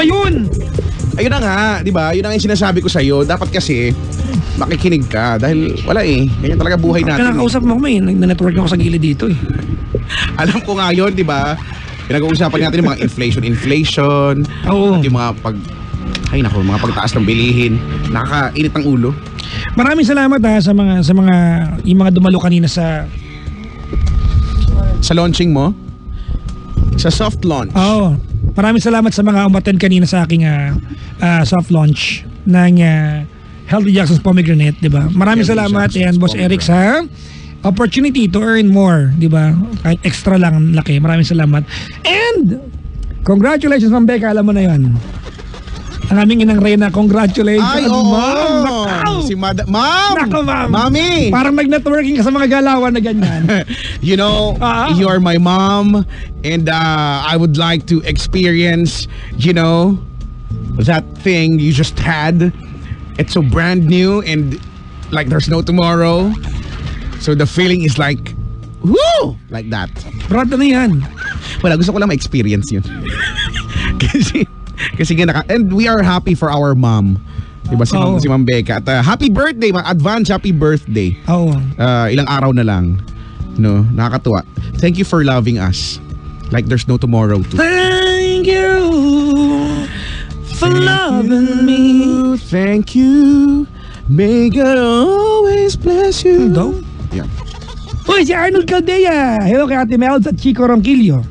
ba yun? Ayun na nga, di ba? Yun ang yung sinasabi ko sa'yo. Dapat kasi, makikinig ka. Dahil wala eh. Ganyan talaga buhay natin. Kinakausap mo ko eh. Nag-network ako sa gilid dito eh. Alam ko nga yun, di ba? Pinag-uusapan natin yung mga inflation. Oo. At yung mga mga pagtaas ng bilihin. Nakakainit ang ulo. Maraming salamat sa mga yung mga dumalo kanina sa launching mo? Sa soft launch? Oo. Maraming salamat sa mga umattend kanina sa aking soft launch ng Healthy Jackson's Pomegranate, di ba? Maraming salamat and Boss Eric sa opportunity to earn more, di ba? Kahit extra lang ang laki. Maraming salamat. And congratulations, Ma'am Becca, alam mo na 'yon. Ang aming inang Reyna, congratulations. Ay, Ma'am. Si Ma'am. Nako, Ma'am. Mami. Parang nag-networking ka sa mga galawan na ganyan. You know, you are my mom and I would like to experience, you know, that thing you just had. It's so brand new and like there's no tomorrow. So the feeling is like, woo! Like that. Brad, ano yan? Wala, gusto ko lang ma-experience yun. Kasi and we are happy for our mom. Diba si Ma'am Becca. At happy birthday, advance happy birthday. Oo. Ilang araw na lang. No, nakakatuwa. Thank you for loving us. Like there's no tomorrow too. Thank you for loving me. Thank you. May God always bless you. Yeah. Uy, si Arnold Caldea. Hello kay Ate Mels at Chico Ronquillo.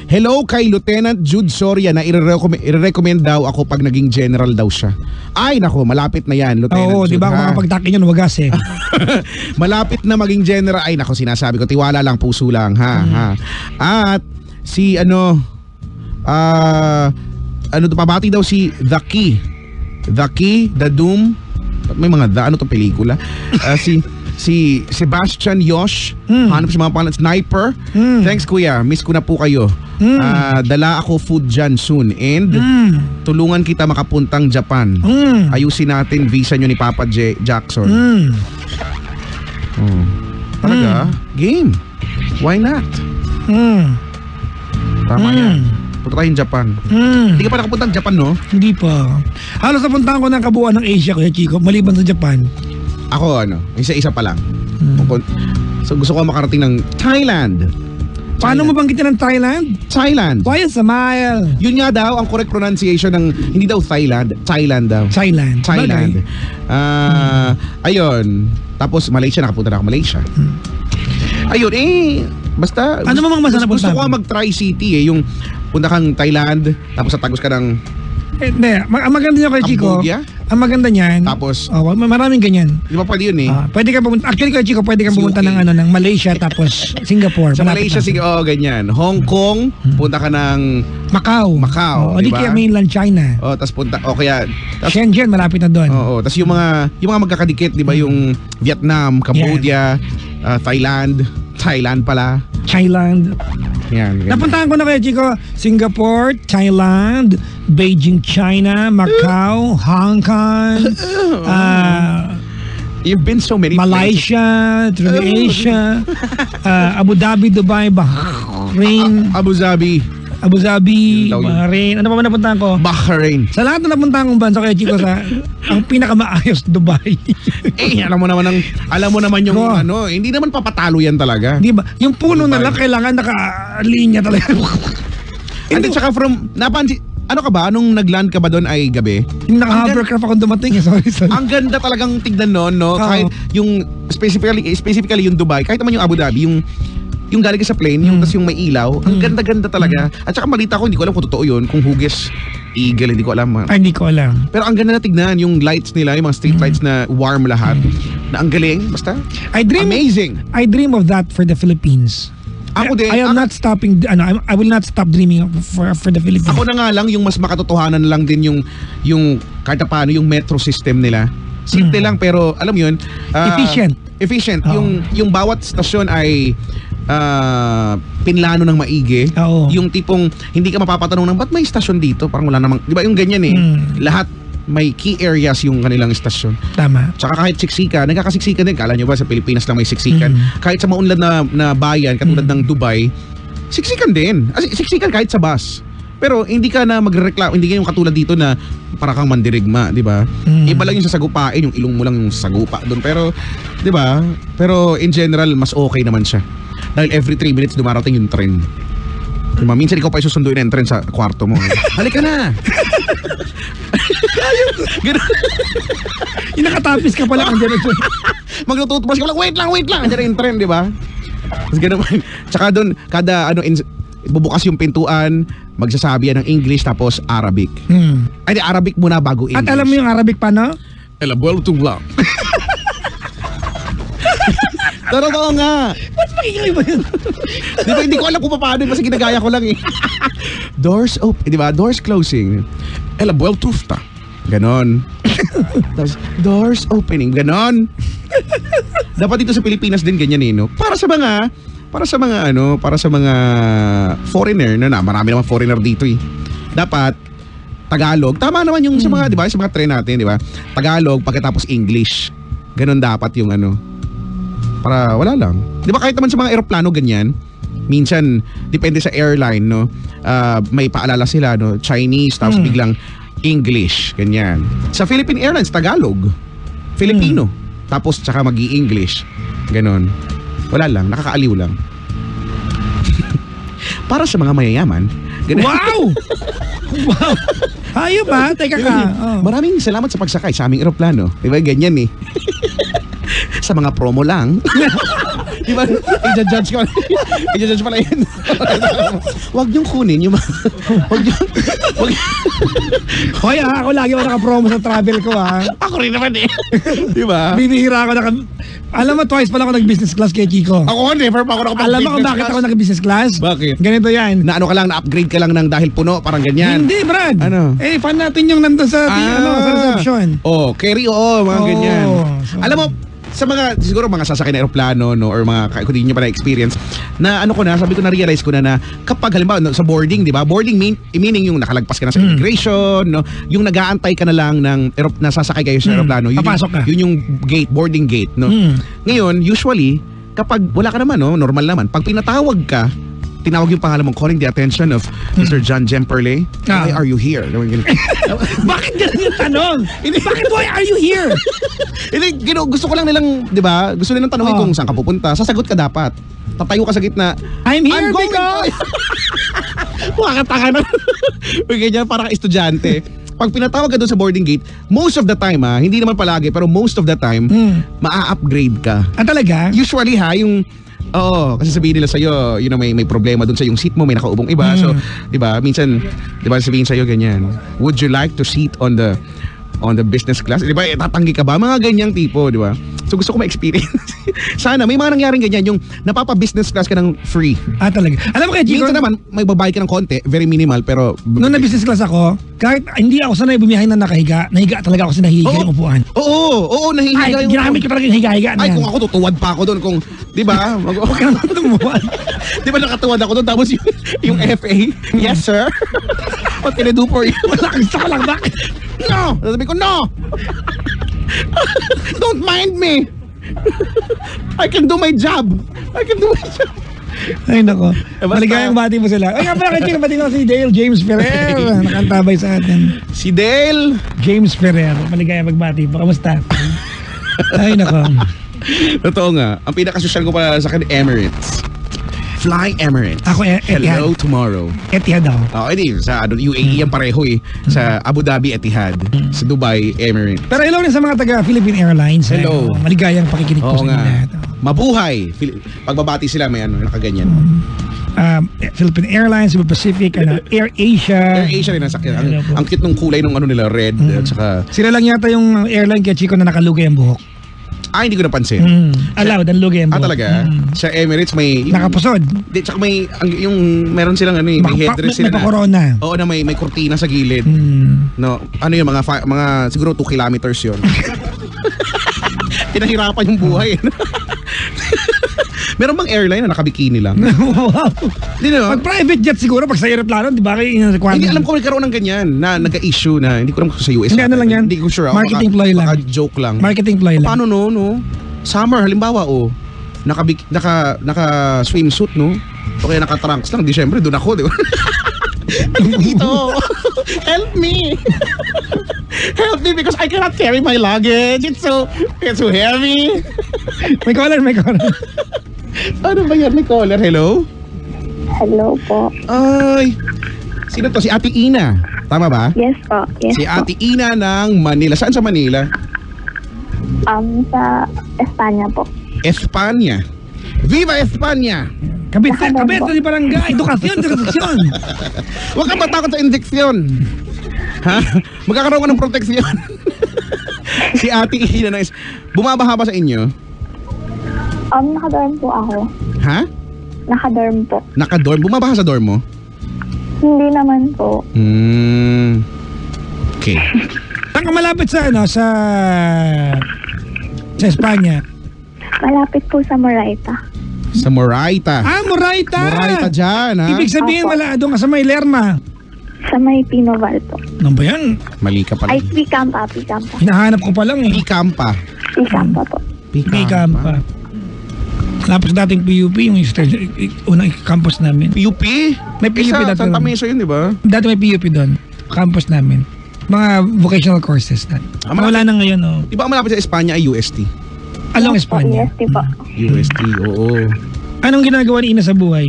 Hello kay Lieutenant Jude Soria na i-recommend daw ako pag naging general daw siya. Ay nako, malapit na yan, Lieutenant Jude. Oo, di ba kung makapagtakin yun, wagas eh. Malapit na maging general. Ay nako, sinasabi ko, tiwala lang, puso lang, ha. At si pabati daw si The Key, The Doom. May mga ano to pelikula. Si Sebastian Yosh, hanap sa mga pangalan, Sniper. Thanks kuya, miss ko na po kayo. Dala ako food dyan soon and tulungan kita makapuntang Japan. Ayusin natin visa nyo ni Papa Jackson. Talaga? Game. Why not? Tama yan. Punta tayong Japan. Hindi ka pa nakapuntang Japan, no? Hindi pa. Halos napuntahan ko ng kabuuan ng Asia, Kuya Chico, maliban sa Japan. Ako isa-isa pa lang. So gusto ko makarating ng Thailand. Paano mo banggitin ng Thailand? Thailand. Why a smile? Yun nga daw ang correct pronunciation ng hindi daw Thailand daw. Thailand. Ayun. Tapos Malaysia, nakapunta na ako Malaysia. Ayun basta ano mamang masarap gusto ko mag-try city yung punta kang Thailand tapos tatagos ka ng ang maganda niya kay Chico. Ang maganda niyan. Tapos maraming ganyan. Di ba pwede yun eh? Pwede ka pumunta. Actually kay Chico, pwede kang pumunta ng Malaysia tapos Singapore. Sa Malaysia, ganyan. Hong Kong, punta ka ng Macau. O di kaya mainland China. Tapos punta kaya Shenzhen, malapit na doon. Tapos yung mga magkakadikit, di ba, yung Vietnam, Cambodia, Thailand pala. Thailand. Yan. Napuntahan ko na kaya Chico, Singapore, Thailand, Beijing, China, Macau, Hong Kong, you've been so many Malaysia, Asia, Abu Dhabi, Dubai, Bahrain, Abu Dhabi, Bahrain. Ano pa ba napuntahan ko? Bahrain. Sa lahat na napuntahan kong bansa kaya Chico, ang pinakamaayos, Dubai. Alam mo naman yung hindi naman papatalo yan talaga. Di ba? Yung puno Dubai na lang kailangan naka-linya talaga. And then saka ano ka ba? Nung nag-land ka ba doon ay gabi? Yung naka-hovercraft akong dumating. Sorry. Ang ganda talagang tignan noon, no? Kahit yung specifically yung Dubai, kahit naman yung Abu Dhabi, yung galing ka sa plane, tas yung may ilaw, ang ganda-ganda talaga. At saka malita ko, hindi ko alam kung totoo yun, kung Hughes Eagle, hindi ko alam. Hindi ko alam. Pero ang ganda na tignan, yung lights nila, yung mga street lights na warm lahat, na ang galing, basta amazing. I dream of that for the Philippines. Ako din. I will not stop dreaming for the Philippines. Ako na nga lang, yung mas makatotohanan lang din yung kahit paano yung metro system nila. Simple lang pero alam mo yun, efficient. Yung bawat stasyon ay pinlano ng maigi. Yung tipong hindi ka mapapatanong ng ba't may stasyon dito, parang wala namang, di ba yung ganyan lahat may key areas yung kanilang istasyon. Tama. Tsaka kahit siksikan, nagkakasiksikan din. Kala nyo ba sa Pilipinas lang may siksikan? Kahit sa maunlad na bayan, katulad ng Dubai, siksikan din. Siksikan kahit sa bus. Pero hindi ka na magrereklamo, hindi ka yung katulad dito na para kang mandirigma, di ba? Iba lang yung sasagupain, yung ilong mo lang yung sagupa doon. Pero, di ba? Pero in general, mas okay naman siya. Dahil every 3 minutes dumarating yung tren. Diba? Minsan ikaw pa susunduin ng tren sa kwarto mo. Halika na! Ganun. Yung nakatapis ka pala ang gano'n. Maglututubas ka lang, wait lang! Andiyan yung tren, di ba? Tapos ganun. Tsaka doon, kada bubukas yung pintuan, magsasabi yan ng English tapos Arabic. Ay, di, Arabic muna bago English. At alam mo yung Arabic pa, no? El abuelo tungla. Totoo nga. Ba't makikay ba yun? Di ba, hindi ko alam kung paano, kasi ginagaya ko lang eh. Doors open, di ba? Doors closing. El abuelo tufta. Ganon. Tapos, doors opening. Ganon. Dapat dito sa Pilipinas din ganyan eh, no? Para sa mga foreigner na marami naman foreigner dito eh. Dapat Tagalog. Tama naman yung sa mga, di ba, sa mga tren natin, di ba? Tagalog pagkatapos English. Ganon dapat yung para wala lang. Di ba kahit naman sa mga eroplano ganyan, minsan depende sa airline, no? May paalala sila, no? Chinese tapos biglang English, ganyan. Sa Philippine Airlines Tagalog, Filipino, tapos tsaka magi-English. Ganon. Wala lang, nakakaaliw lang. Para sa mga mayayaman. Ganun. Wow! Wow! Hayop ba? Teka ka. Oh. Maraming salamat sa pagsakay sa aming eroplano. Diba, ganyan eh. Sa mga promo lang. Diba, i-judge ko. I-judge pala yun. Huwag niyong kunin yung Huwag niyong... Hoy, ako lagi ako naka-promo sa travel ko, ha? Ako rin naman eh. Diba? Bibihira ako Alam mo, twice pala ako nag-business class kay Chico. Ako, never pa ako nakapag-business class. Alam mo kung bakit ako nag-business class? Bakit? Ganito yan. Na ano ka lang, na-upgrade ka lang ng dahil puno, parang ganyan. Hindi, Brad. Ano? Eh, fan natin yung nandun sa, sa reception. Oh, carry, mga ganyan. So, alam mo, sa mga, siguro mga sasakay na aeroplano, no, or mga, kung hindi nyo pa na-experience, na sabi ko na-realize ko na kapag halimbawa sa boarding, di ba? Boarding meaning yung nakalagpas ka na sa immigration, no? Yung nag-aantay ka na lang ng nasasakay kayo sa aeroplano. Papasok ka. Yun yung gate, boarding gate, no? Ngayon, usually, kapag wala ka naman, no, normal naman, pag pinatawag ka, tinawag yung pangalan mong calling the attention of Mr. John Jemperle. Why are you here? Bakit ganun yung tanong? Bakit why are you here? Gusto ko lang nilang, di ba? Gusto nilang tanongin kung saan ka pupunta. Sasagot ka dapat. Tatayo ka sa gitna. I'm here because... Wakataka na. Ganyan, parang estudyante. Pag pinatawag ka doon sa boarding gate, most of the time hindi naman palagi, pero most of the time, maa-upgrade ka. Talaga? Usually yung kasi sabihin nila sa'yo, may problema dun sa yung seat mo, may nakaubong iba. So, di ba, minsan, di ba, sabihin sa'yo ganyan, would you like to sit on the business class? Di ba, tatanggi ka ba? Mga ganyang tipo, di ba? So, gusto ko ma-experience. Sana, may mga nangyaring ganyan, yung napapa-business class ka ng free. Talaga. Alam mo kaya, Chico, minsan naman, may babayad ka ng konti, very minimal, pero... Noong na-business class ako, kahit hindi ako sanay bumiyahin na nakahiga, nahiga talaga ako sa nahihiga yung upuan. Oo, nahihiga yung... ginamit ko talaga yung higa-higa na yan. Kung ako tutuwad pa ako doon, kung... Di ba? Huwag ka naman tumuwan. Di ba nakatuwad ako doon, tapos yung FA, yes sir, what can I do for you? Gusto ko lang, bakit? No! Sabi ko, no! Don't mind me! I can do my job! Ay nako. Maligayang bati mo sila. Ay nga pala, kaya bati mo si Dale James Ferrer. Nakantabay sa atin. Si Dale James Ferrer. Maligayang magbati po. Kamusta? Ay nako. Totoo nga. Ang pinakasosyal ko pala sa akin, Emirates. Fly Emirates. Ako, Etihad. Hello tomorrow. Etihad ako. Hindi. Sa UAE yan pareho eh. Sa Abu Dhabi, Etihad. Sa Dubai, Emirates. Pero hello rin sa mga taga Philippine Airlines. Hello. Maligayang pakikinig po sa inyo lahat. Mabuhay. Pagbabati sila may nakaganyan. Philippine Airlines, Cebu Pacific, Air Asia. Air Asia rin nasakyan. Ang cute nung kulay nung nila, red. At saka... Sila lang yata yung airline kaya Chico na nakalugay ang buhok. Hindi ko napansin. Allowed, ang lugay ang buhok. Talaga? Sa Emirates may... Nakapusod. Tsaka may, meron silang may headdress sila na... corona. Oo, na may kurtina sa gilid. No, yung mga siguro 2 kilometers yun. Pinahirapan yung buhay. Meron bang airline na nakabikini lang? Wow. Pag private jet siguro, pag sa aeroplano, di ba? Hindi alam ko nagkaroon ng ganyan na nagka-issue na hindi ko alam kung sa US. Hindi, ano lang yan? Hindi ko sure. Marketing ploy lang. Joke lang. Marketing ploy lang. Paano no? Summer, halimbawa, naka swimsuit, no? O kaya naka-trunks lang. Di syempre, doon ako, di ba? Dito. Help me. Help me because I cannot carry my luggage. It's so heavy. May caller. Ano ba yan? May caller. Hello? Hello po. Ay. Sino to? Si Ate Ina. Tama ba? Yes po. Yes Si po. Ate Ina ng Manila. Saan sa Manila? Sa Espanya po. Espanya. Viva Espanya! Kabit di barangay. Edukasyon. Huwag ka matakot sa injeksyon. Ha? Magkakaroon ka ng proteksyon. Si Ate Ina na bumabaha ba sa inyo? Nakadorm po ako. Ha? Nakadorm po. Nakadorm? Bumabaha sa dorm mo? Hindi naman po. Okay. Saan ka malapit sa Espanya? Malapit po sa Moraita. Sa Moraita. Moraita! Moraita dyan, ha? Ibig sabihin, Opo. wala doon ka sa may Lerma. Sa may Pinoval po. Ano ba yan? Mali ka pala. Ay, Picampa. Hinahanap ko pa lang eh. Picampa. Picampa po. May campa. Lapos dating PUP, yung unang campus namin. PUP? May PUP Sa dati. Santa Mesa yun, di ba? Dati may PUP doon. Campus namin. Mga vocational courses na. Wala na ngayon, oh. Di ba ang malapit sa Espanya ay UST? Along Yes po, Espanya. EST po. UST, oo. Anong ginagawa ni Ina sa buhay?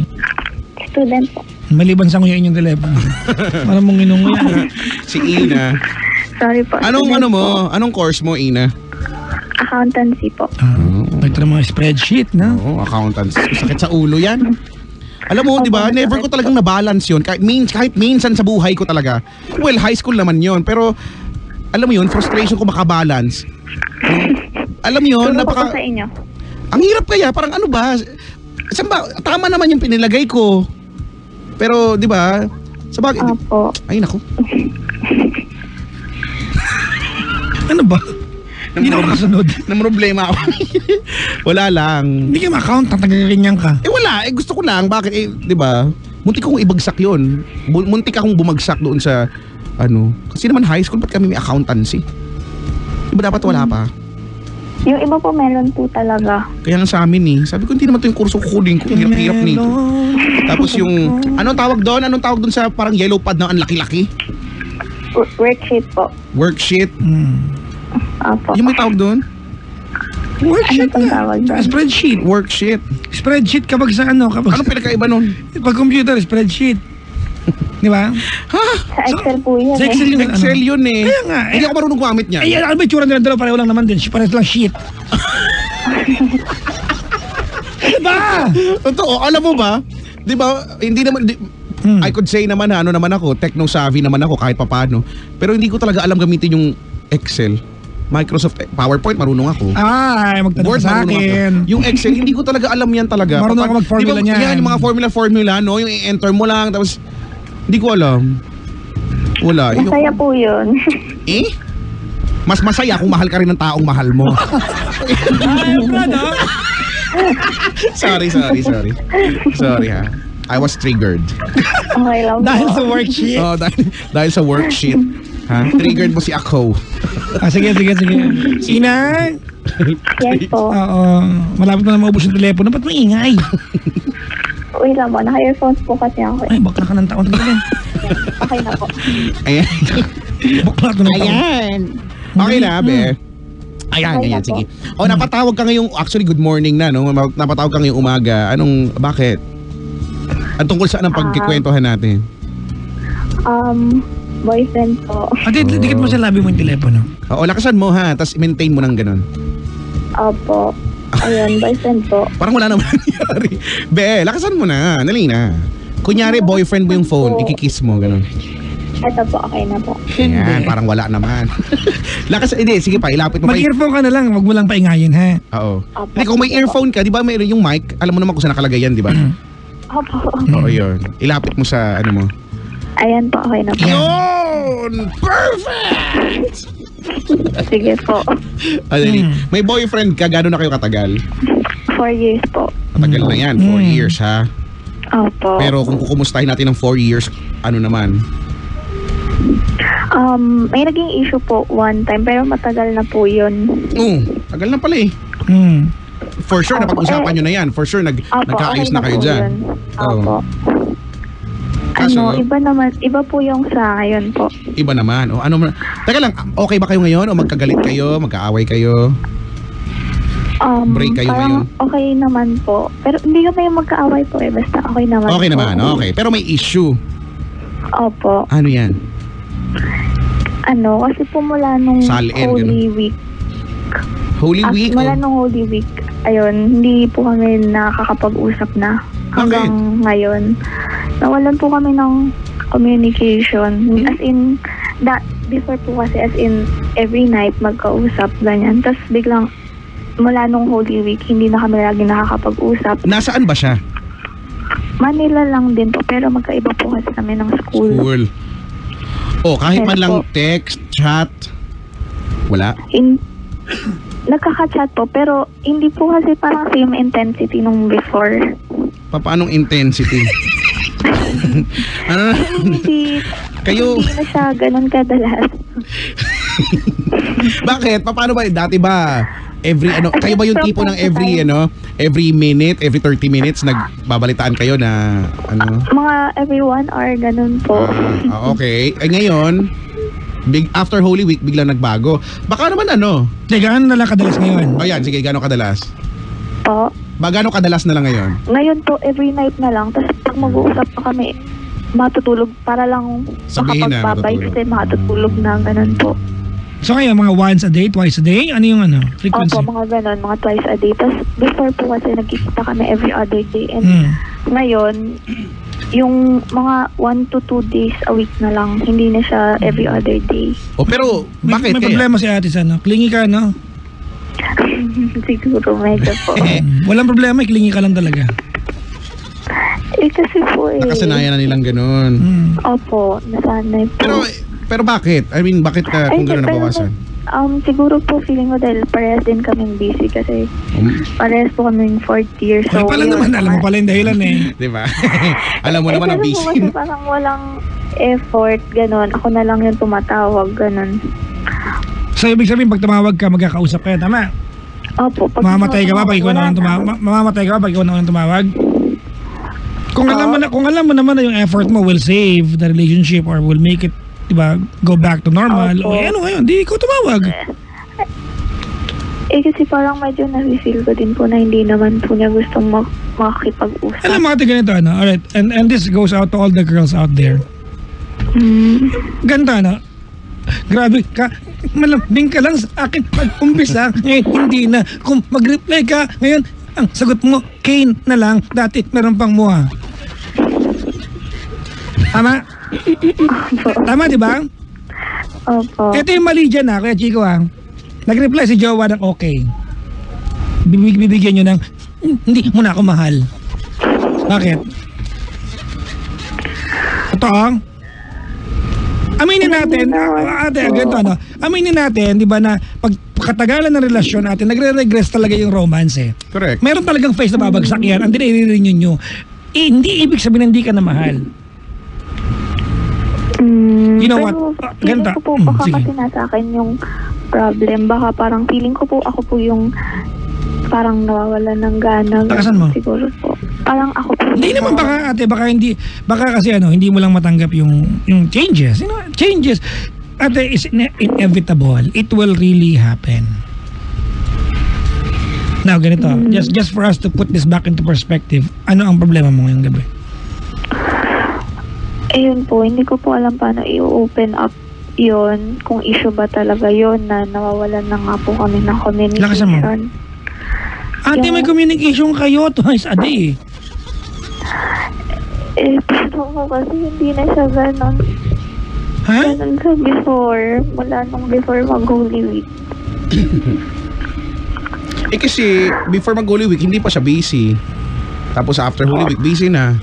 Student po. Maliban sa nguyuin yung telepono. Para mong inunguyan. Si Ina. Sorry po. Anong student po. Anong course mo, Ina? Accountancy po. Ito ng mga spreadsheet, na? Oo, accountants. Sakit sa ulo yan. Alam mo, di ba, never ko talagang na-balance yun. Kahit minsan sa buhay ko talaga. Well, high school naman yun. Pero, alam mo yun, frustration ko makabalance. Alam mo yun, Turo po napaka... sa inyo. Ang hirap kaya, parang ano ba? Saan ba? Tama naman yung pinilagay ko. Pero, di ba? Sa bagay... Opo. Ay, naku. Ano ba? Hindi na ako nakasunod. Nang problema ako. Wala lang. Hindi ka ma-account, tagaganyan ka. Wala. Gusto ko lang. Bakit? Di ba? Muntik kong ibagsak yun. Muntik akong bumagsak doon sa, kasi naman high school, ba't kami may accountancy? Di ba dapat wala pa? Yung iba po meron po talaga. Kaya lang sa amin sabi ko, hindi naman to yung kurso kukunin ko. Hirap-hirap nito. Tapos yung, anong tawag doon? Anong tawag doon sa parang yellow pad na ang laki-laki? Worksheet po. Worksheet. Opo. Yung may tawag doon? Worksheet Ano pang na. tawag Tsaka doon? spreadsheet. Worksheet. Spreadsheet kapag sa kapag Anong pinakaiba nun? pag computer, spreadsheet. Di ba? Ha? Sa Excel po yun. Sa Excel yun. Excel yun eh. Kaya nga, Hindi ako marunong gumamit niya. Ano ba yung tsura nila dalawa? Pareho lang naman din. Pareho lang sheet. Diba? Totoo, alam mo ba? Di ba, hindi naman, I could say naman ano naman ako, techno-savvy naman ako kahit papano. Pero hindi ko talaga alam gamitin yung Excel. Microsoft PowerPoint, marunong ako. Ay, magtanong Word, ka sa marunong akin. ako. Yung Excel, hindi ko talaga alam yan talaga. Marunong ako mag-formula Di ba, niyan. Yan, yung mga formula, no? Yung i-enter mo lang, tapos, hindi ko alam. Wala. Masaya po yun. Eh? Mas masaya kung mahal ka rin ng taong mahal mo. Ay, ano? Sorry ha. I was triggered. Okay lang po. Dahil sa worksheet. Oh, dahil sa worksheet. Ha? Triggered mo si ako. Sige. Ina? Yes po. Oo. Malapit na maubos yung telepono. Ba't maingay? Uy lang po. Naka-earphones po kasi ako. Ay, bakla ka ng taon. Okay na po. Ayan. Bakla ka ng taon. Ayan. Okay na, be. Ayan, Okay ayan, na po. sige. O, napatawag ka ngayong, actually, good morning na, no? Napatawag ka ngayong umaga. Bakit? Ang tungkol saan ang pagkikwentuhan natin? Boyfriend po. Dikit mo sa labi mo yung telepono. O, lakasan mo, ha? Tapos maintain mo ng ganun. Opo. Ayun, boyfriend po. Parang wala naman nangyari. Be, lakasan mo na. Dali na. Kunyari, boyfriend mo yung phone, ikikiss mo, ganun. Ito po, okay na po. Ayan, parang wala naman. Hindi, sige pa, ilapit mo pa. Mag-earphone ka na lang, wag mo lang paingayin, ha? Oo. Opo. Hindi, kung may earphone ka, di ba mayroon yung mic, alam mo naman kung saan nakalagay yan, di ba? Opo. Oo, yun. Ilapit mo sa, mo. Ayan po, okay na po. Yun! Perfect! Sige po. Dali. May boyfriend ka, gano'n na kayo katagal? 4 years po. Katagal na yan, 4 years ha? Opo. Pero kung kukumustahin natin ng 4 years, ano naman? May naging issue po one time, pero matagal na po yun. Tagal na pala eh. For sure, napag-usapan nyo na yan. For sure, Opo, nagkaayos okay na kayo po dyan. yun. Opo. Kaso, Iba po yung sa ngayon po. iba naman. O ano, teka lang, okay ba kayo ngayon? O magkagalit kayo? Magkaaway kayo? Break kayo Parang ngayon? okay naman po. Pero hindi kami magkaaway po basta okay naman Okay po. naman, okay. Pero may issue. Opo. Ano yan? Kasi po mula nung Salin, Holy Week. Holy Week? Mula O- nung Holy Week, ayun, hindi po kami nakakapag-usap na hanggang ngayon. Nawalan po kami ng communication. As in, before po kasi as in, every night magkausap, ganyan. Tapos biglang, mula nung Holy Week, hindi na kami lagi nakakapag-usap. Nasaan ba siya? Manila lang din po, pero magkaiba po kasi kami ng school. School. O, kahit man Yes lang po. text, chat, wala? Nagkaka-chat po, pero hindi po kasi parang same intensity nung before. Paanong intensity? Ano? Hindi, Kayo, hindi na siya ganun kadalas. bakit? Paano ba? Dati ba? Kayo ba yung tipo ng every minute, every 30 minutes, nagbabalitaan kayo na, Mga every 1 hour, ganun po. okay. Ay ngayon, after Holy Week, biglang nagbago. Baka naman Teka, ano na lang kadalas ngayon? O yan, sige, gano'ng kadalas? Po. Gano'ng kadalas na lang ngayon? Ngayon po, every night na lang. Tapos pag mag-uusap pa kami, matutulog para lang Sabihin na, makapagbabay matutulog. kasi matutulog na, ganun po. So ngayon, mga once a day, twice a day? Ano yung frequency? Opo, mga ganun, mga twice a day. Tapos before po kasi nagkikita kami every other day. And Hmm. ngayon, yung mga 1 to 2 days a week na lang, hindi na siya every other day. O pero, bakit May kaya? problema si ate sa Clingy ka, no? Siguro medyo po. Walang problema, clingy ka lang talaga. Kasi po Nakasanayan na nilang ganun. Opo, nasanay po. Pero bakit? I mean, bakit kung gano'n nabawasan? Siguro po feeling ko dahil parehas din kaming busy kasi parehas po kaming 4th year. Ay, pala yun, naman, alam mo pala yung dahilan eh. Di ba? Alam mo naman ang pero po busy. kasi parang walang effort, ganun. Ako na lang yung tumatawag, ganun. So ibig sabihin, pag tumawag ka, magkakausap kayo, tama? Opo. Mamamatay ka ba pag ikaw na wala unang tumawag? Mamamatay ka ba pag ikaw na unang tumawag? Kung alam mo naman na yung effort mo will save the relationship or will make it, diba, go back to normal. Opo. O ano ngayon, di ikaw tumawag. Kasi parang medyo na-feel ko din po na hindi naman po niya gustong makikipag-usap. Alam mo ate ganito, alright, and this goes out to all the girls out there. Ganda, grabe ka, malambing ka lang sa akin pag-umpisa, ngayon hindi na. Kung mag-reply ka, ngayon, ang sagot mo, Kane na lang, dati meron pang muha. Tama? Tama, di ba? Opo. Ito yung mali dyan Kuya Chico Nag-reply si Jowa ng okay. Bibigyan nyo ng, hindi mo na ako mahal. Bakit? Totoo? Aminin natin, ate, ganito aminin natin, di ba na pag katagalan ng relasyon natin, nagre-regress talaga yung romance eh. Correct. Meron talagang face na babagsak yan, ang dinire-renew nyo. Hindi ibig sabihin na hindi ka na mahal. You know what? Feeling Ganda. ko po baka Sige. kasi nasa akin yung problem. Baka parang feeling ko po ako po yung parang nawawala ng gana. Takasan mo? Siguro po. Parang ako po. Hindi naman baka ate, baka kasi hindi mo lang matanggap yung changes. You know, changes ate is inevitable. It will really happen. Now, ganito. Just for us to put this back into perspective, ano ang problema mo ngayong gabi? Ayun po, hindi ko po alam paano i-open up yun. Kung issue ba talaga yun na nawawalan na nga po kami ng Lakasan mo. communication. Ate, may communication kayo twice a day. Pero ko kasi hindi na siya ganon. Ha? Ganon sa before. Mula nung before mag-Holy Week. Kasi before mag-Holy Week, hindi pa siya busy. Tapos after Holy Week, busy na.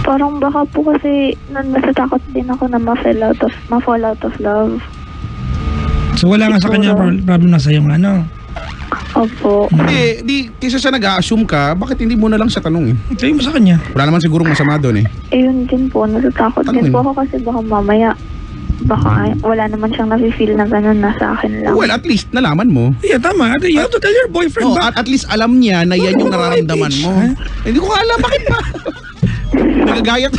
Parang baka po kasi natatakot din ako na ma-fall out of love. So wala nga sa kanya problem na sa'yo Opo. Di kaysa siya nag-a-assume ka, bakit hindi mo na lang siya tanongin? Sabi mo sa kanya. Wala naman sigurong masama doon Ayun din po, natatakot din po ako kasi baka mamaya baka wala naman siyang nafe-feel na gano'n na sa akin lang. Well, at least nalaman mo. Yeah, tama. Ate, you have to tell your boyfriend No, ba? at least alam niya na yan yung nararamdaman mo. Hindi ko alam, bakit ba? Nagagayat.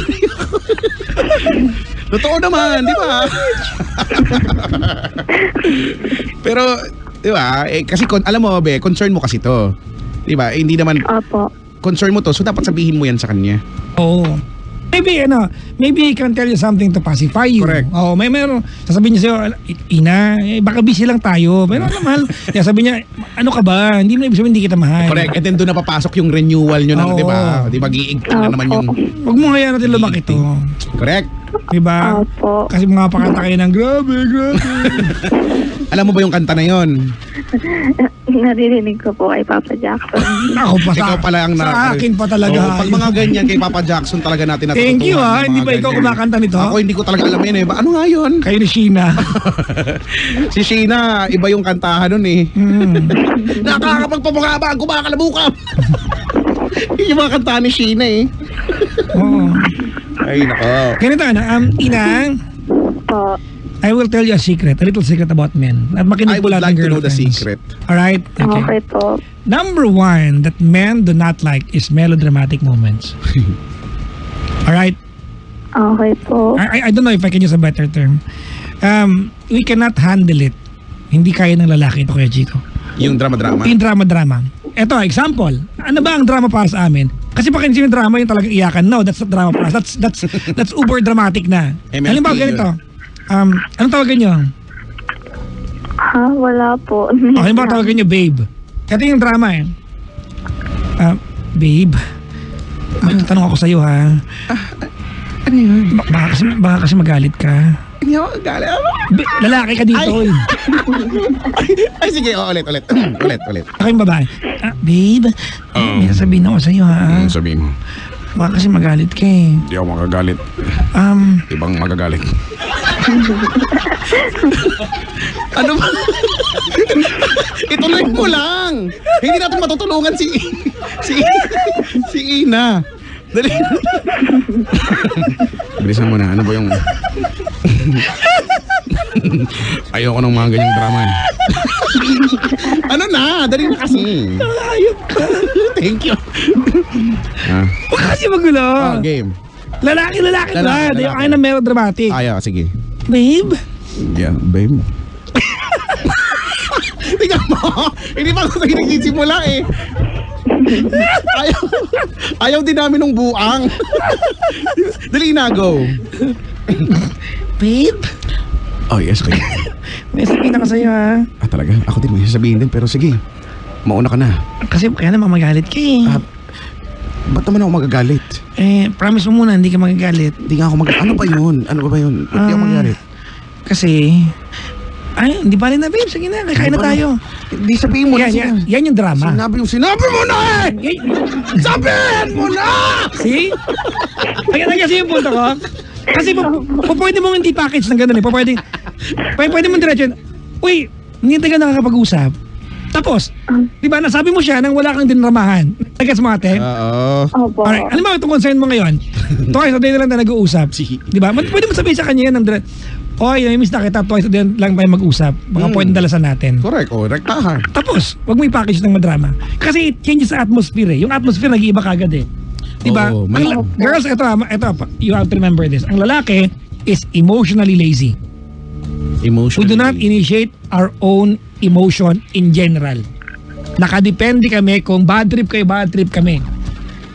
Totoo naman, di ba? Pero, di ba, kasi alam mo, be, concern mo kasi to. Di ba? Hindi naman, Opo. concern mo to, so dapat sabihin mo yan sa kanya. Oo. Maybe he can tell you something to pacify you. Correct. Oo, meron. Sasabihin niya sa'yo, Ina, baka busy lang tayo. Pero naman, kaya sabi niya, ano ka ba? Hindi mo ibig sabihin, hindi kita mahal. Correct. And then doon napapasok yung renewal nyo ng, Oo. di ba? Di ba, giigting na naman yung... Huwag mo hayaan natin lumaki to. Correct. Diba? Opo. Kasi mga pakanta kayo ng grabe. Alam mo ba yung kanta na yon? Naririnig ko po kay Papa Jackson. Ako pa Ikaw pala ang sa akin pa talaga. Oo, pag mga ganyan kay Papa Jackson talaga natin natututuhan. Thank you ng mga hindi ba ikaw ganyan. kumakanta nito? Ako hindi ko talaga alam yun eh. Ano nga yun? Kayo ni Sheena. Si Sheena, iba yung kantahan nun eh. Nakakapagpapangaba ang kumakalabukan. Yung mga kantahan ni Sheena eh. Oo. Ay nako. Ganito Ina, Po. I will tell you a secret, a little secret about men. At I makinig po would lahat like ng to know the girlfriends. secret. Alright? Okay po. Number one that men do not like is melodramatic moments. Alright? Okay po. I don't know if I can use a better term. We cannot handle it. Hindi kaya ng lalaki ito, Kuya Chico. Yung drama-drama. Yung drama-drama. Ito, example. Ano ba ang drama para sa amin? Kasi pag yung drama yung talagang iyakan. No, that's not drama para us. That's uber dramatic na. MLP Halimbawa ganito. Anong tawagan nyo? Ha? Wala po. Halimbawa tawagan nyo, babe. Ito yung drama eh. Babe, tanong ako sa'yo ha. Ano yun? Baka kasi magalit ka. Hindi ako galit. Lalaki ka dito. Ay. Ay. Ay sige, ulit. ulit. Ako yung babae. Babe, may sasabihin ako sa'yo ha. Sabihin mo, Baka kasi magalit ka eh. hindi ako magagalit. Ibang magagalit. Ano ba? Ituloy mo lang. Hindi natin matutulungan si Ina. Dali. Bilisan mo na. Ano ba yung... Ayoko ng mga ganyang drama. Ano na? Dali na kasi. Ayok ka. Thank you. Huwag kasi magulo. Game. Lalaki ba? Lalaki. Ayaw kayo na melodramatic. Ayaw, sige. Babe, Yeah, babe. Tingnan mo. Hindi pa ako nagsisimula eh. Ayaw din namin ng buang. Dali na, go. babe, Oh, yes, okay. may sabihin ako sa'yo ha. Talaga? Ako din may sasabihin din, pero sige. Mauna ka na. Kasi kaya naman magalit ka eh. Ba't naman ako magagalit? Promise mo muna, hindi ka magagalit. Hindi nga ako magagalit. Ano ba yun? Ano ba yun? Ba't di ako magagalit? Kasi, hindi pa rin na babe, sige na, kakain na Ano ba? tayo. Hindi sabihin mo na. Yan yung drama. Sinabi mo na eh! Sabihin mo na! See? Ayan kasi yung punto ko. Kasi pwede mong hindi package ng gano'n eh. Pwede mong diretso. Uy, hindi tayo nakakapag-usap. Tapos, di ba, nasabi mo siya nang wala kang dinramahan. Tagas mo ate? Oo. Opo. Alright, alam mo, itong concern mo ngayon, twice a day na lang na nag-uusap. Di ba? Pwede mo sabihin sa kanya yan ng oy, namimiss na kita, twice a day lang tayo mag-usap. Mga pwedeng dalasan natin. Correct. O, rektahan. Tapos, wag mo i-package ng madrama. Kasi it changes the atmosphere eh. Yung atmosphere nag-iiba kagad eh. Diba? Oo, Girls, ito, you have to remember this. Ang lalaki is emotionally lazy. Emotionally. We do not initiate our own emotion in general. Nakadepende kami kung bad trip kami.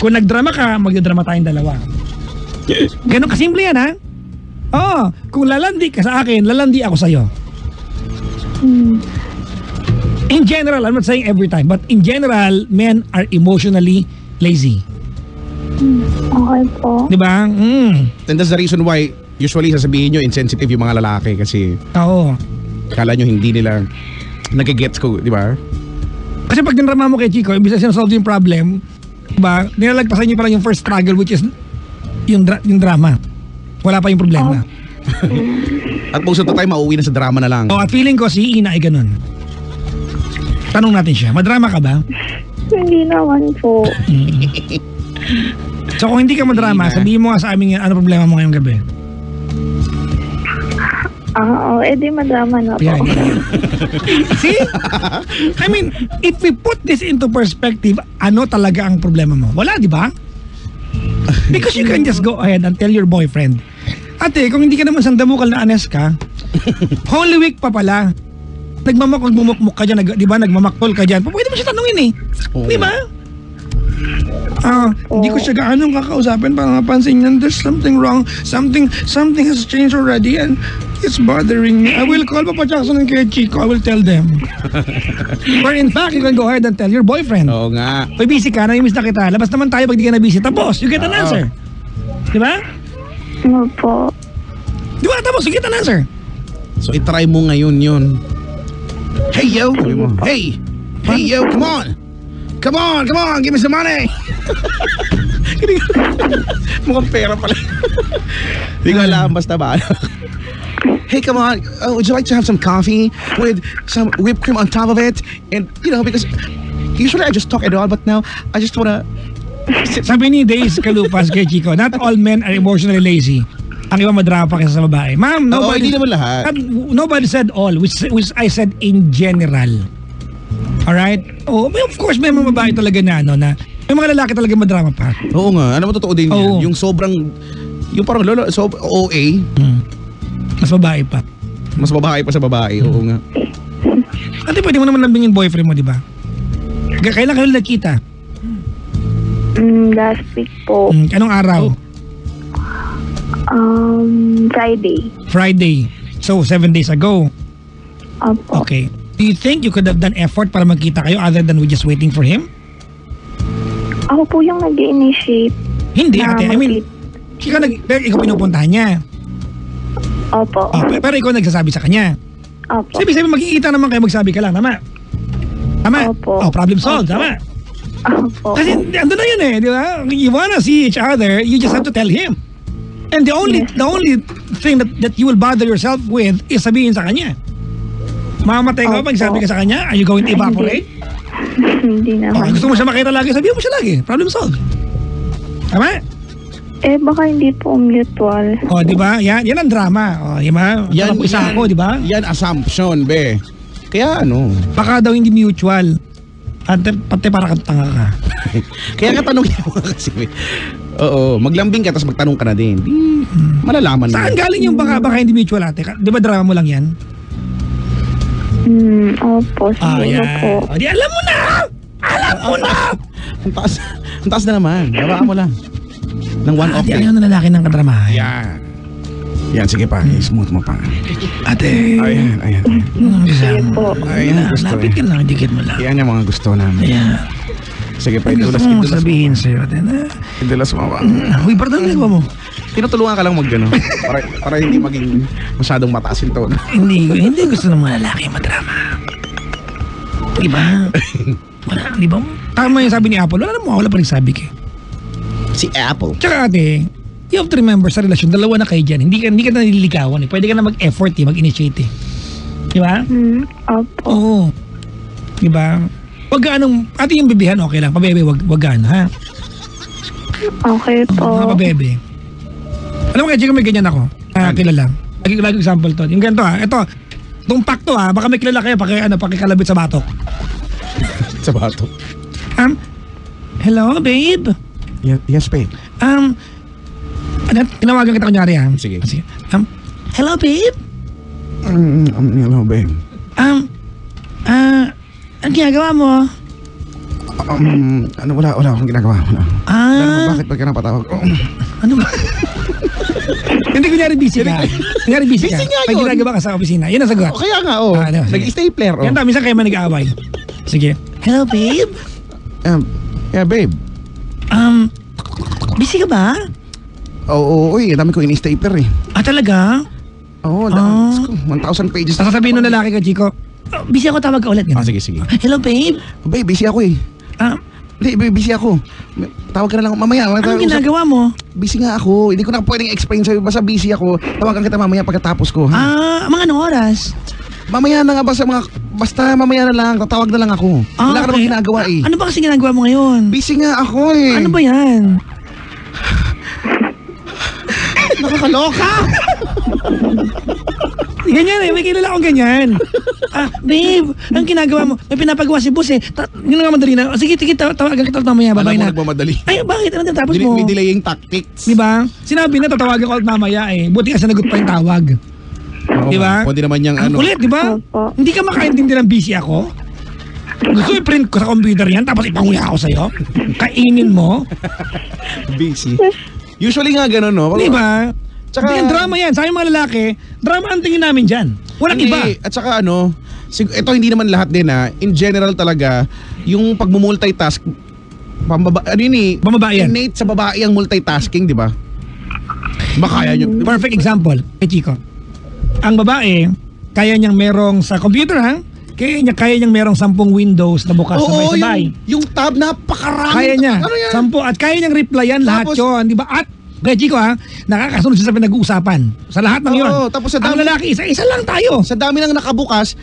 Kung nagdrama ka, magdadrama tayong dalawa. Ganun kasimple yan ha? Oo, kung lalandi ka sa akin, lalandi ako sa'yo. In general, I'm not saying every time, but in general, men are emotionally lazy. Okay po. Di ba? And that's the reason why usually sasabihin nyo insensitive yung mga lalaki kasi Oo. kala nyo hindi nila nagigets ko, di ba? Kasi pag dinrama mo kay Chico, imbis na sinasolve yung problem, di ba, nilalagpasan niyo pa lang yung first struggle which is yung drama. Wala pa yung problema. At most of the time, mauwi na sa drama na lang. At feeling ko si Ina ay ganun. Tanong natin siya, madrama ka ba? Hindi naman po. So kung hindi ka madrama, sabihin mo nga sa amin ano problema mo ngayong gabi. Di madrama na po. Yeah. See? I mean, if we put this into perspective, ano talaga ang problema mo? Wala, di ba? Because you can just go ahead and tell your boyfriend, ate, kung hindi ka naman sandamukal na anes ka, Holy Week pa pala, nagmamukmuk ka dyan, di ba, nagmamaktol ka dyan, pwede mo siya tanungin eh. Di ba? Hindi ko siya gaano kakausapin para mapansin niyan, there's something wrong, something has changed already and it's bothering me. I will call Papa Jackson and kay Chico, I will tell them. Or in fact, you can go ahead and tell your boyfriend. Oo nga. Pag busy ka, namimiss na kita, labas naman tayo pag di ka na busy, tapos, you get an answer. Di ba? Opo. Di ba? Tapos, you get an answer. So itry mo ngayon yun. Hey yo! Sabi mo, hey yo, come on, give me some money. Mukhang pera pala. Hindi ko alam, basta ba? Hey, come on, would you like to have some coffee with some whipped cream on top of it? And because usually I just talk it all, but now I just wanna Sabi ni Days Kalupas kay Chico, not all men are emotionally lazy. Ang iba madrama pa kaysa sa babae. Ma'am, hindi naman lahat. Nobody said all, which I said in general. Alright? Of course, may mga babae talaga na may mga lalaki talaga madrama pa. Oo nga, totoo din yan. Yung sobrang, yung parang OA. Mas babae pa. Mas babae pa sa babae, oo nga. Ate, pwede mo naman lambingin boyfriend mo, di ba? Kailan kayo nagkita? Last week po. Anong araw? Friday. So, 7 days ago. Opo. Okay. Do you think you could have done effort para magkita kayo other than we just waiting for him? Ako po yung nag-initiate. Hindi, ate. I mean, ikaw pinupuntahan niya. Opo. Pero ikaw nagsasabi sa kanya. Opo. Sabi, magkikita naman kayo, magsabi ka lang. Tama? Opo. Problem solved. Tama? Opo. Kasi ando na yun eh, di ba? You wanna see each other, you just have to tell him. And the only thing that you will bother yourself with is sabihin sa kanya. Mamamatay ka pag sabi ka sa kanya, are you going to evaporate? Hindi naman. Gusto mo siya makita lagi, sabihin mo siya lagi. Problem solved. Tama? Baka hindi po mutual. Di ba? Yan ang drama. Di ba? Yan isa ako, di ba? Yan assumption, be. Kaya baka daw hindi mutual. Pati para kang tanga ka. Kaya katanongin mo kasi. Oo, maglambing ka tapos magtanong ka na din. Malalaman mo. Saan galing yung baka hindi mutual, ate? Di ba drama mo lang yan? Opo, siguro po. Di alam mo na! Alam mo na! Ang taas na naman. Babaan mo lang. Ng one-off. Di ayaw na lalaki ng kadramahan. Yan, sige pa. Smooth mo pa. Ate. Ayan. Sige po. Ayan, gusto. Lapit ka lang, dikit mo lang. Yan yung mga gusto namin. Ayan. Sige pa, gusto mo sabihin sa'yo, ate na. Idulas mo ba? Uy, pardon, nagawa mo. Tinutulungan ka lang mag-gano. para hindi maging masyadong mataas yung tone. Hindi gusto ng mga lalaki madrama. Di ba? Wala, di ba? Tama yung sabi ni Apple. Wala pa rin sabi ka. Si Apple. Tsaka ate, you have to remember sa relasyon, dalawa na kayo dyan. Hindi ka na nililigawan eh. Pwede ka na mag-effort eh, mag-initiate eh. Di ba? Opo. Oo. Di ba? Wag gaanong, ate yung bibihan, okay lang. Pabebe, wag gaano, ha? Okay po. Mga pabebe. Alam mo kaya, Chico, may ganyan ako. Kilala. Lagi example to. Yung ganito ha. Ito, itong pakto ha. Baka may kilala kayo, pakikalabit sa batok. Sa batok? Hello, babe? Yes, babe. Tinawagan kita kunyari ha. Sige. Hello, babe? Hello, babe. Ang ginagawa mo? Wala akong ginagawa. Bakit ka napatawag? Ano ba? Hindi, kunyari busy ka. Busy ka nga pag yun. ginagawa ka sa opisina. Yun ang sagot. Kaya nga, nag-stapler. Yan minsan kayo man nag-aaway. Sige. Hello, babe? Yeah, babe. Busy ka ba? Oo, dami ko in-stapler eh. Talaga? Oo, 1,000 pages. Sasabihin ng lalaki ka, Chico, busy ako, tawag ka ulit. Sige. Hello, babe? Babe, busy ako eh. Hindi, busy ako. Tawag ka na lang mamaya. Anong ginagawa mo? Busy nga ako. Hindi ko na pwedeng explain sa'yo. Basta busy ako. Tawagan kita mamaya pagkatapos ko. Mga anong oras? Mamaya na nga basta mamaya na lang. Tatawag na lang ako. Wala ka namang ginagawa eh. Ano ba kasi ginagawa mo ngayon? Busy nga ako eh. Ano ba yan? Nakakaloka! Ganyan eh, may kilala akong ganyan. Babe, ang ginagawa mo, may pinapagawa si boss eh. Yun nga madali na. Sige, tawagan kita mamaya, babay Alam mo na. nagmamadali. Ay, bakit? Ano tapos mo? May delaying tactics. Diba? Sinabi na tatawagan ko ulit mamaya eh. Buti ka sinagot pa yung tawag. Oo, Diba? Pwede naman yung Ang ano. kulit, diba? Opo. Hindi ka makaintindi ng busy ako? Gusto i-print ko sa computer yan tapos ipanguya ako sa'yo? Kainin mo? Busy. Usually nga ganun, no? Diba? Tsaka- Hindi, drama yan. Sa aming mga lalaki, drama ang tingin namin dyan. Walang Hindi, iba. At saka ano, ito hindi naman lahat din ha. In general talaga, yung pag-multitask, ano yun eh, Babae yan. innate sa babae ang multitasking, di ba? Baka kaya nyo. Perfect example, Chico. Ang babae, kaya niyang merong sa computer ha? Kaya niyang merong 10 windows na bukas Oo, sabay-sabay. yung tab, napakarami. Kaya niya. Ano yan? 10 at kaya niyang replyan lahat Tapos- yun, di ba? At Chico ha, nakakasunod siya sa pinag-uusapan. Sa lahat ng yun. Oo, tapos sa ang dami- lalaki, isa-isa lang tayo. Sa dami ng nakabukas,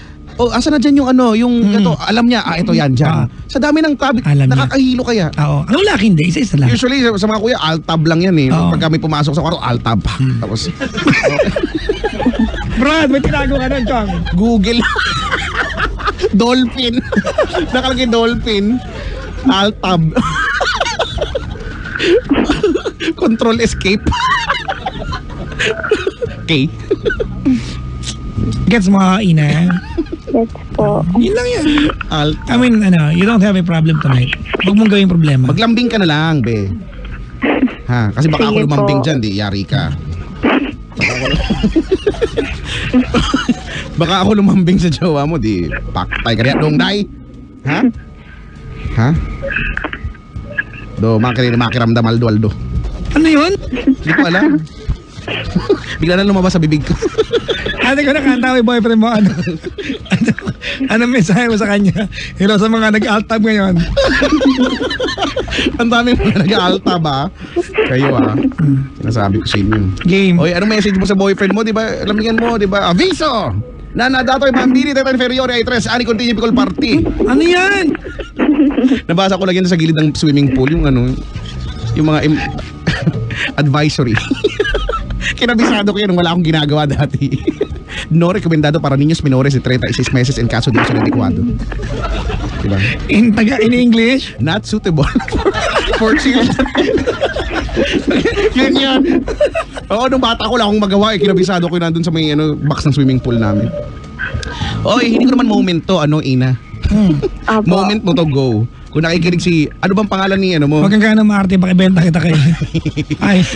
asa na dyan yung ano, yung ito, alam niya, ito yan dyan. Sa dami ng tab, Alam niya. nakakahilo kaya. Oo. Ang lalaki hindi, isa-isa lang. Usually sa mga kuya, alt tab lang yan eh. Oo. Pag kami pumasok sa kwarto, alt tab. Tapos, Brad, may tinago ka nun, Chong. Google. Dolphin. Nakalagay dolphin. Alt tab. Control escape. Okay. Gets mo, Ina? Yes po. Yun lang yan. Alt. I mean, you don't have a problem tonight. Huwag mong gawing problema. Maglambing ka na lang, be. Ha, kasi baka ako Sige lumambing po. dyan, di yari ka. Baka ako lumambing sa jowa mo, di paktay ka rin. Dong, day. Ha? Ha? Do, makiramdam aldo. Ano yun? Hindi ko alam. Bigla na lumabas sa bibig ko. Ate ko nakanta ko yung boyfriend mo. Ano mensahe mo sa kanya? Hello sa mga nag-alt tab ngayon. Ang dami mga nag-alta ba? Kayo Sinasabi ko sa inyo. Game. Oy, anong message mo sa boyfriend mo, di ba? Lamigan mo, di ba? Aviso! Nanadatoy Bambini, Tetan Inferiore, I3, Ani Continue Bicol Party. Ano yan? Nabasa ko lang yan sa gilid ng swimming pool, yung ano, yung mga advisory. Kinabisado ko yan nung wala akong ginagawa dati. No recomendado para niños menores de 36 meses en caso de uso adecuado. Diba? In English? Not suitable for children. Yun. Oo, nung bata ko lang akong magawa kinabisado ko yun nandun sa may box ng swimming pool namin. Oy, hindi ko naman moment to, Ina. Apo. Moment mo to, go. Kung nakikinig si, ano bang pangalan ni mo? Huwag kang gana maarte, pakibenta kita kayo. Ay,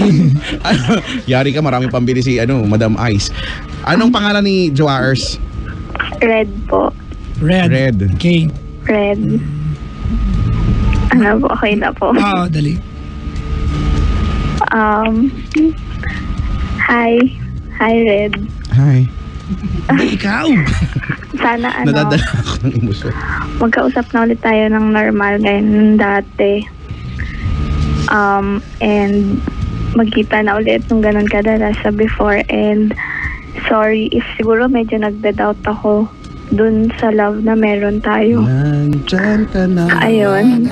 Yari ka, maraming pambili si Madam Ice. Anong pangalan ni Joars? Red po. Red. Okay. Red. Ano po, okay na po. Oo, dali. Hi. Hi, Red. Hi. Hindi, ikaw. Sana Nadadala ako ng emosyon. magkausap na ulit tayo ng normal ngayon ng dati. And magkita na ulit nung ganun kadalas sa before. And sorry if siguro medyo nagda-doubt ako dun sa love na meron tayo. Nandyan ka na. Ayun.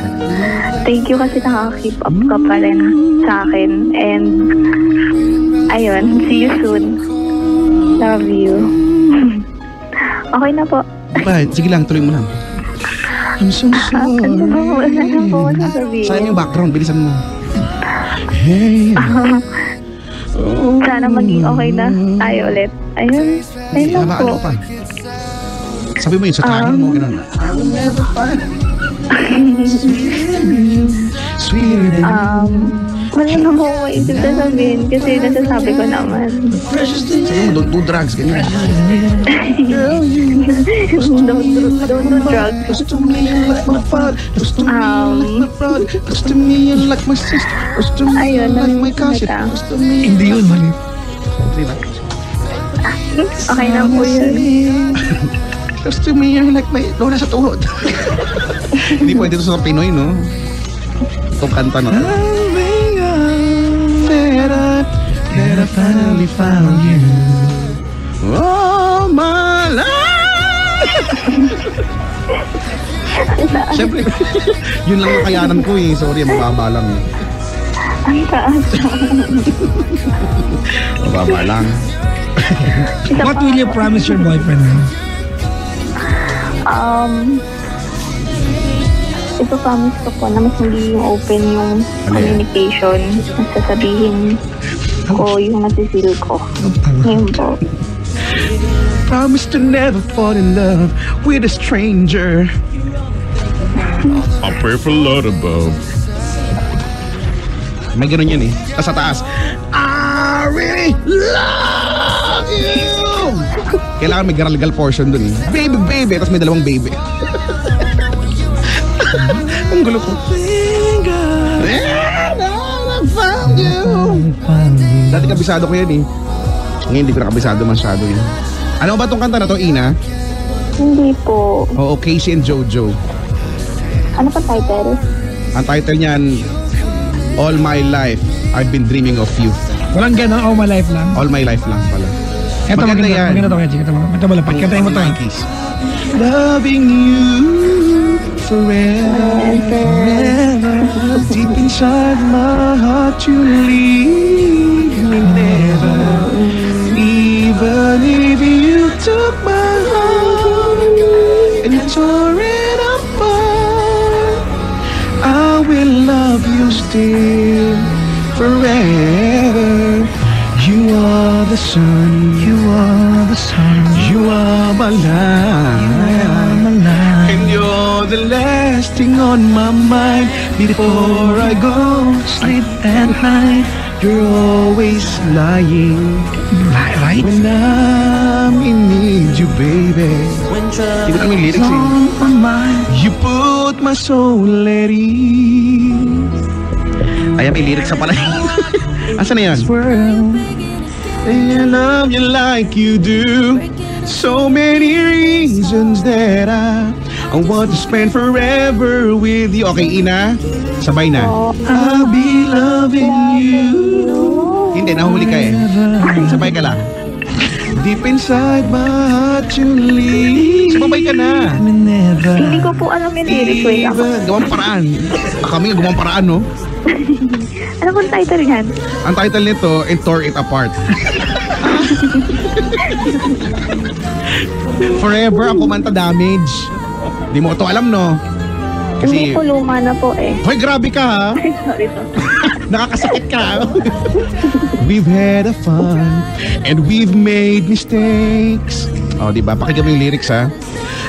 Thank you kasi nakaka-keep up ka pa rin sa akin. And ayun, see you soon. Love you. Okay na po. Bye. Sige lang, tuloy mo lang. I'm so sorry. Wala na po ako sasabihin. Sayang yung background, bilisan mo. Hey. Sana maging okay na tayo ulit. Ayun. Ayun lang Ano po. pa? Sabi mo yun sa tayo mo, gano'n. I will never find sweeter than Wala na po ako maisip na sabihin kasi nasasabi ko naman. sabi mo, don't do drugs, ganyan. Don't do drugs. Gusto mo yan like my father. Gusto mo yan like my brother. Gusto mo yan like my sister. Gusto mo yan Ayun, like my narinig cousin. kita. Gusto mo yan. Hindi yun, mali. Diba? Okay na po yun. Gusto mo yan like my lola sa tuhod. Hindi pwede ito sa Pinoy, no? Itong kanta na to. That I finally found you. Oh, my life! Siyempre, yun lang ang kayanan ko eh. Sorry, mababa lang eh. Ang taas. Mababa lang. Isa What pa- will you promise your boyfriend? Ipapromise ko po na mas magiging open yung Ano yan? communication. Mas sasabihin ko yung nasifeel ko. Ngayon po. Promise to never fall in love with a stranger. I pray for Lord above. May ganun yan eh. Tas sa taas. I really love you! Kailangan may garalgal portion dun eh. Baby, baby. Tapos may dalawang baby. Ang gulo ko. Thank God I found you. Dati kabisado ko yan eh. Ngayon hindi ko na kabisado masyado eh. Ano ba tong kanta na to, Ina? Hindi po. Oo, Casey and Jojo. Ano pa title? Ang title niyan, All My Life, I've Been Dreaming of You. Walang gano'n, all my life lang. All My Life lang pala. Ito maganda yan. Maganda to, Kenji. Ito malapit. Kantayin mo to. Loving you forever, deep inside my heart you leave me never. Even if you took my heart and tore it apart, I will love you still forever. You are the sun, you are the sun, you are my life, and you're the last thing on my mind before I go to sleep at night. You're always lying, right? When I'm in need you, baby. Hindi ko naman yung lyrics eh. You put my soul at ease. Ayan, may lyrics sa pala. Asa na yan? I love you like you do. So many reasons that I want to spend forever with you. Okay, Ina, sabay na. I'll be loving you. Hindi, nahuli ka eh. Sabay ka lang. Deep inside my heart you live. Sabay ka na. Hindi ko po alam yung lyrics. Wait ako. Gawang paraan. Kami nga gawang paraan, no? Ano pong title yan? Ang title nito, And Tore It Apart. Forever ang kumanta Damage. Di mo ito alam, no? Hindi po luma na po eh. Hoy, grabe ka ha. Sorry to. Nakakasakit ka. We've had a fun and we've made mistakes. Oh, di ba? Pakinggan mo yung lyrics ha.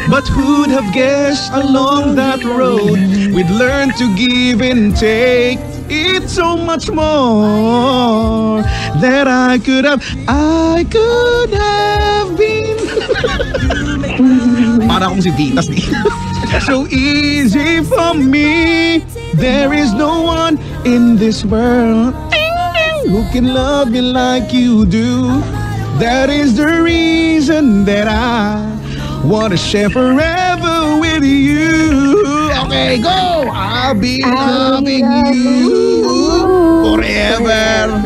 But who'd have guessed along that road we'd learn to give and take. It's so much more that I could have been. Para akong si Vitas. So easy for me. There is no one in this world who can love me like you do. That is the reason that I wanna share forever with you. Okay, go! I'll be loving you forever.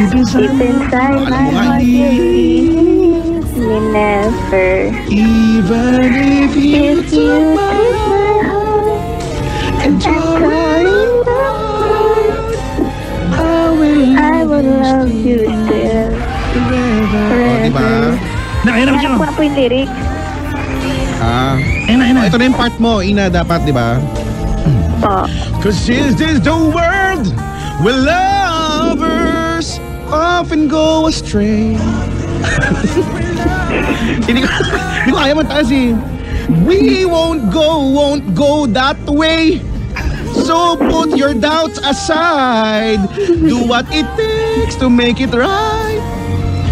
Deep inside my heart you leave me never. Even if you If you took my took my heart heart and tore it apart, I will love you still forever. Oh, diba? Ayun Alam ko na po yung lyrics. Ayun na. Ito na yung part mo, Ina, dapat, di ba? Po. Cause since this the world where lovers often go astray. Hindi ko kaya magtaas eh. We won't go that way. So put your doubts aside. Do what it takes to make it right.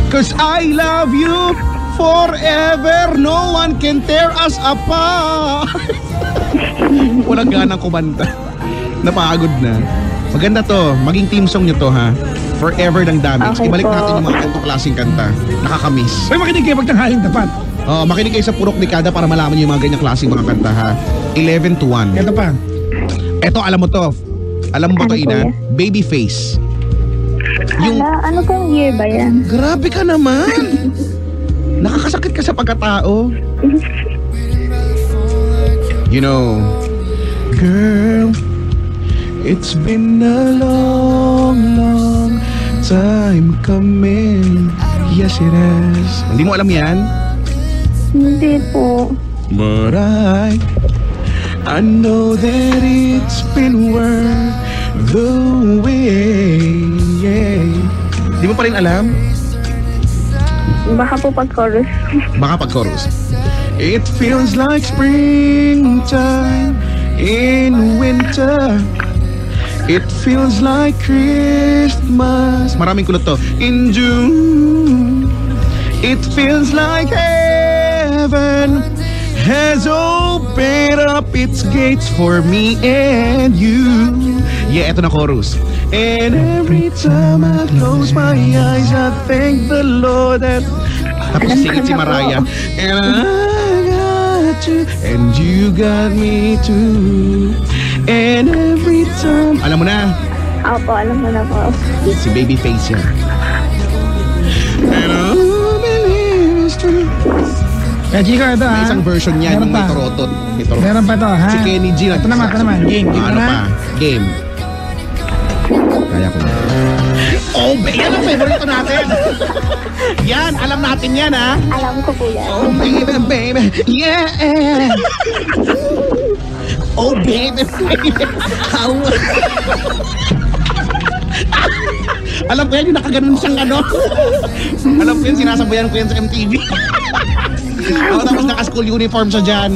Cause I love you forever. No one can tear us apart. Walang ganang kumanta. Napagod na. Maganda to. Maging team song nyo to ha. Forever ng Damage. Okay Ibalik po. natin yung mga ganitong klaseng kanta. Nakakamiss. Uy, makinig kayo pag tanghaling tapat. Makinig kayo sa Purok Dekada para malaman nyo yung mga ganyang klaseng mga kanta ha. 11 to 1. Ito pa. Eto, alam mo to. Alam mo ba to, Ano po Ina? yan? Babyface. Yung, Ano pong year ba yan? grabe ka naman. Nakakasakit ka sa pagkatao. You know, girl, It's been a long time coming. Yes, it has. Hindi mo alam yan? Hindi po. But I know that it's been worth the wait. Di mo pa rin alam? Baka po pag-chorus. Baka pag chorus. It feels like springtime in winter. It feels like Christmas. Maraming kulot to. In June. It feels like heaven has opened up its gates for me and you. Yeah, eto na chorus. And every time I close my eyes, I thank the Lord that... Tapos singit si Mariah. And I got you, and you got me too. And every time... Alam mo na, Opo, alam mo na po. si Babyface yan. And I believe it's true. Kaya Chico, ito ha. May isang version niya, Meron yung may pa. torotot. Meron pa to ha. Si Kenny G. Ito naman. Game. Game Ano na. pa? Game. Kaya ko na. Oh, yan ang favorito natin. Yan, alam natin yan ha. Alam ko po yan. Oh, baby. Yeah. Oh, baby. How... Alam ko yan, yung nakaganon siyang ano. Alam ko yan, sinasabayan ko yan sa MTV. Tapos naka-school uniform siya dyan.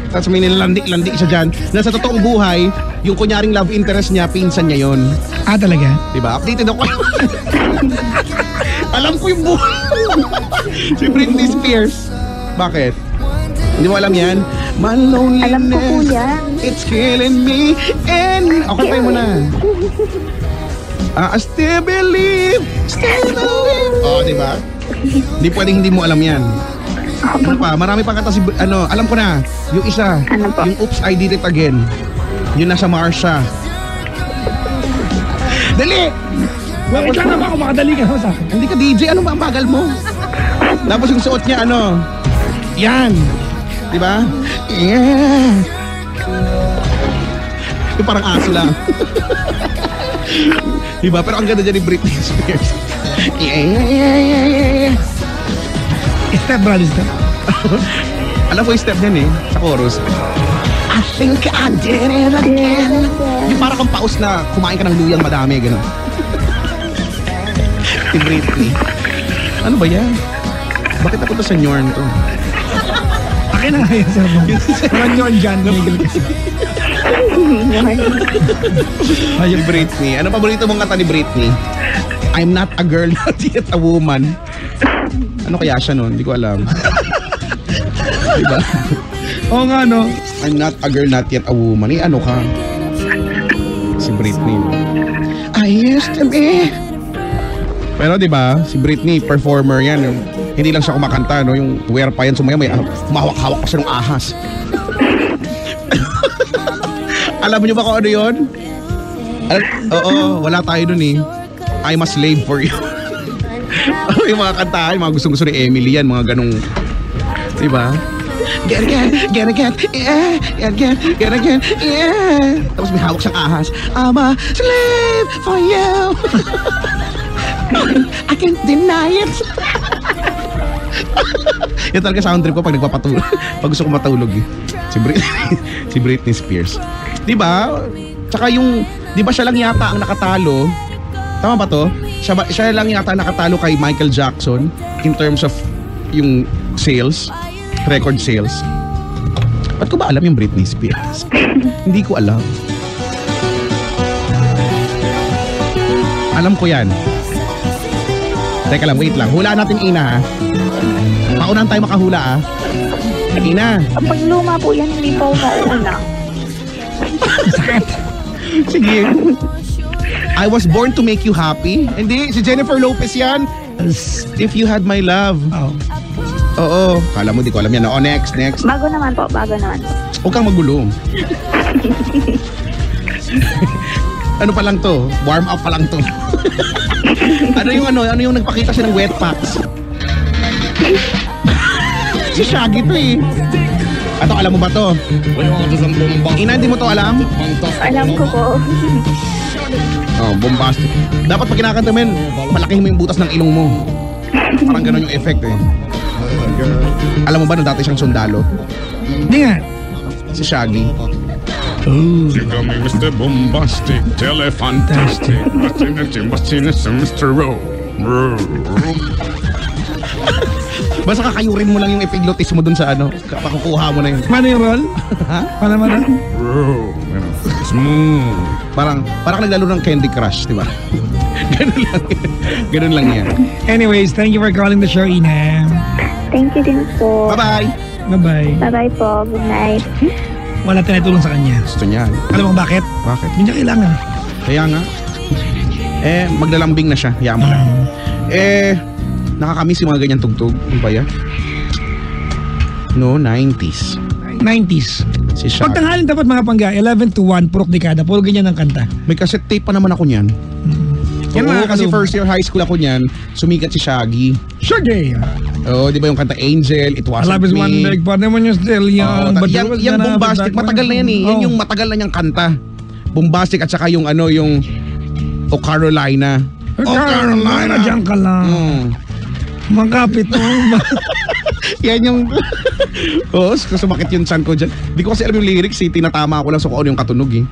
Tapos may nilalandi siya dyan. Na sa totoong buhay, yung kunyaring love interest niya, pinsan niya yon. Ah, talaga? Diba? Updated ako. Alam ko yung buhay. Si Britney Spears. Bakit? Hindi mo alam yan? My loneliness, Alam ko po yan. it's killing me. And... Okay, tayo mo na. I still believe. Oh, diba? Hindi pwedeng hindi mo alam yan. Ano pa? Marami pang kanta si... Ano, alam ko na. Yung isa. Ano po? Yung Oops, I Did It Again. Yung nasa Marsha. Dali! Wait lang naman kung makadali ka sa akin. Hindi ka DJ. Ano ba ang bagal mo? Tapos yung suot niya, ano? Yan. Diba? Yeah. Yung parang aso lang. Diba? Pero ang ganda dyan ni Britney Spears. Yeah. Step, brother, step. Alam ko yung step niyan eh, sa chorus. I think I did it again. Yung parang kang paus na kumain ka ng luyang madami, gano'n. Si Britney. Ano ba yan? Bakit napunta sa Nyorn to? Akin na ngayon, sir. Naman yun, John. Miguel kasi. Ayun, Britney. Ano paborito mong kanta ni Britney? I'm not a girl, not yet a woman. Ano kaya siya nun? Hindi ko alam. Diba? Oo nga, no? I'm not a girl, not yet a woman. Eh, ano ka? Si Britney. I used to be. Pero diba, si Britney, performer yan. Yung, hindi lang siya kumakanta, no? Yung wear pa yan, sumaya, may mahawak-hawak pa siya ng ahas. Alam niyo ba kung ano yun? Oo, wala tayo dun eh. I'm a slave for you. Yung mga kantahan, mga gustong-gusto ni Emily yan, mga ganong, diba? Get again, yeah, get again, yeah. Tapos may hawak siyang ahas. I'm a slave for you. I can't deny it. Yan talaga sound trip ko pag nagpapatulog. Pag gusto ko matulog eh. Si Britney Spears. Diba? Tsaka yung, diba siya lang yata ang nakatalo? Tama ba to? Siya lang yata nakatalo kay Michael Jackson in terms of yung sales, record sales. Ba't ko ba alam yung Britney Spears? Hindi ko alam. Alam ko yan. Teka lang, wait lang. Hulaan natin Ina ha. Paunahan tayo makahula ha. Ina. Pag luma po yan, hindi po mauna. Sakit. Sige. I was born to make you happy. Hindi, si Jennifer Lopez yan. If you had my love. Oh. Oo. Kala mo, di ko alam yan. O, next. Bago naman po, bago naman. Huwag kang magulo. Ano pa lang to? Warm up pa lang to. Ano yung nagpakita siya ng wet packs? Si Shaggy to eh. Ato, alam mo ba to? Ina, hindi mo to alam? Alam ko po. Oh, bombastic. Dapat pag kinakanta mo yan, palakihin mo yung butas ng ilong mo. Parang ganun yung effect eh. Alam mo ba na dati siyang sundalo? Hindi nga. Si Shaggy. You got me Mr. Bombastic, telefantastic, Mr. Rowe. Basta kakayurin mo lang yung epiglotis mo dun sa ano, pakukuha mo na yun. Paano yung role? Ha? Paano? Smooth. Parang naglaro ng Candy Crush, di ba? Ganun lang. Ganun lang yan. Anyways, thank you for calling the show, Ina. Thank you din po. Bye-bye! Bye-bye. Bye-bye po. Good night. Wala tinatulong sa kanya. Gusto niya. Alam mo bakit? Bakit? Hindi niya kailangan. Kaya nga. Maglalambing na siya. Hayaan mo na. Nakakamiss yung mga ganyan tugtog. Ano ba yan? No, 90s. 90s. Si Shaggy. Pagtanghalin dapat mga pangga, 11 to 1, purok dekada, puro ganyan ang kanta. May cassette tape pa naman ako niyan. Yan Oo, mga kasi kalum. first year high school ako niyan, sumikat si Shaggy. Shaggy! Oo, di ba yung kanta Angel, It I Wasn't love is one Me. leg, pa naman yung still young. But there was Yung another bombastic, dark matagal na yan eh. Yan Oh. yung matagal na niyang kanta. Bombastic at saka yung ano, yung O Carolina. Oh, Carolina, dyan ka lang. Mm. Makapit mo. Yan yung... Oo, sumakit yung chan ko dyan. Di ko kasi alam yung lyrics eh, tinatama ko lang so kung ano yung katunog eh.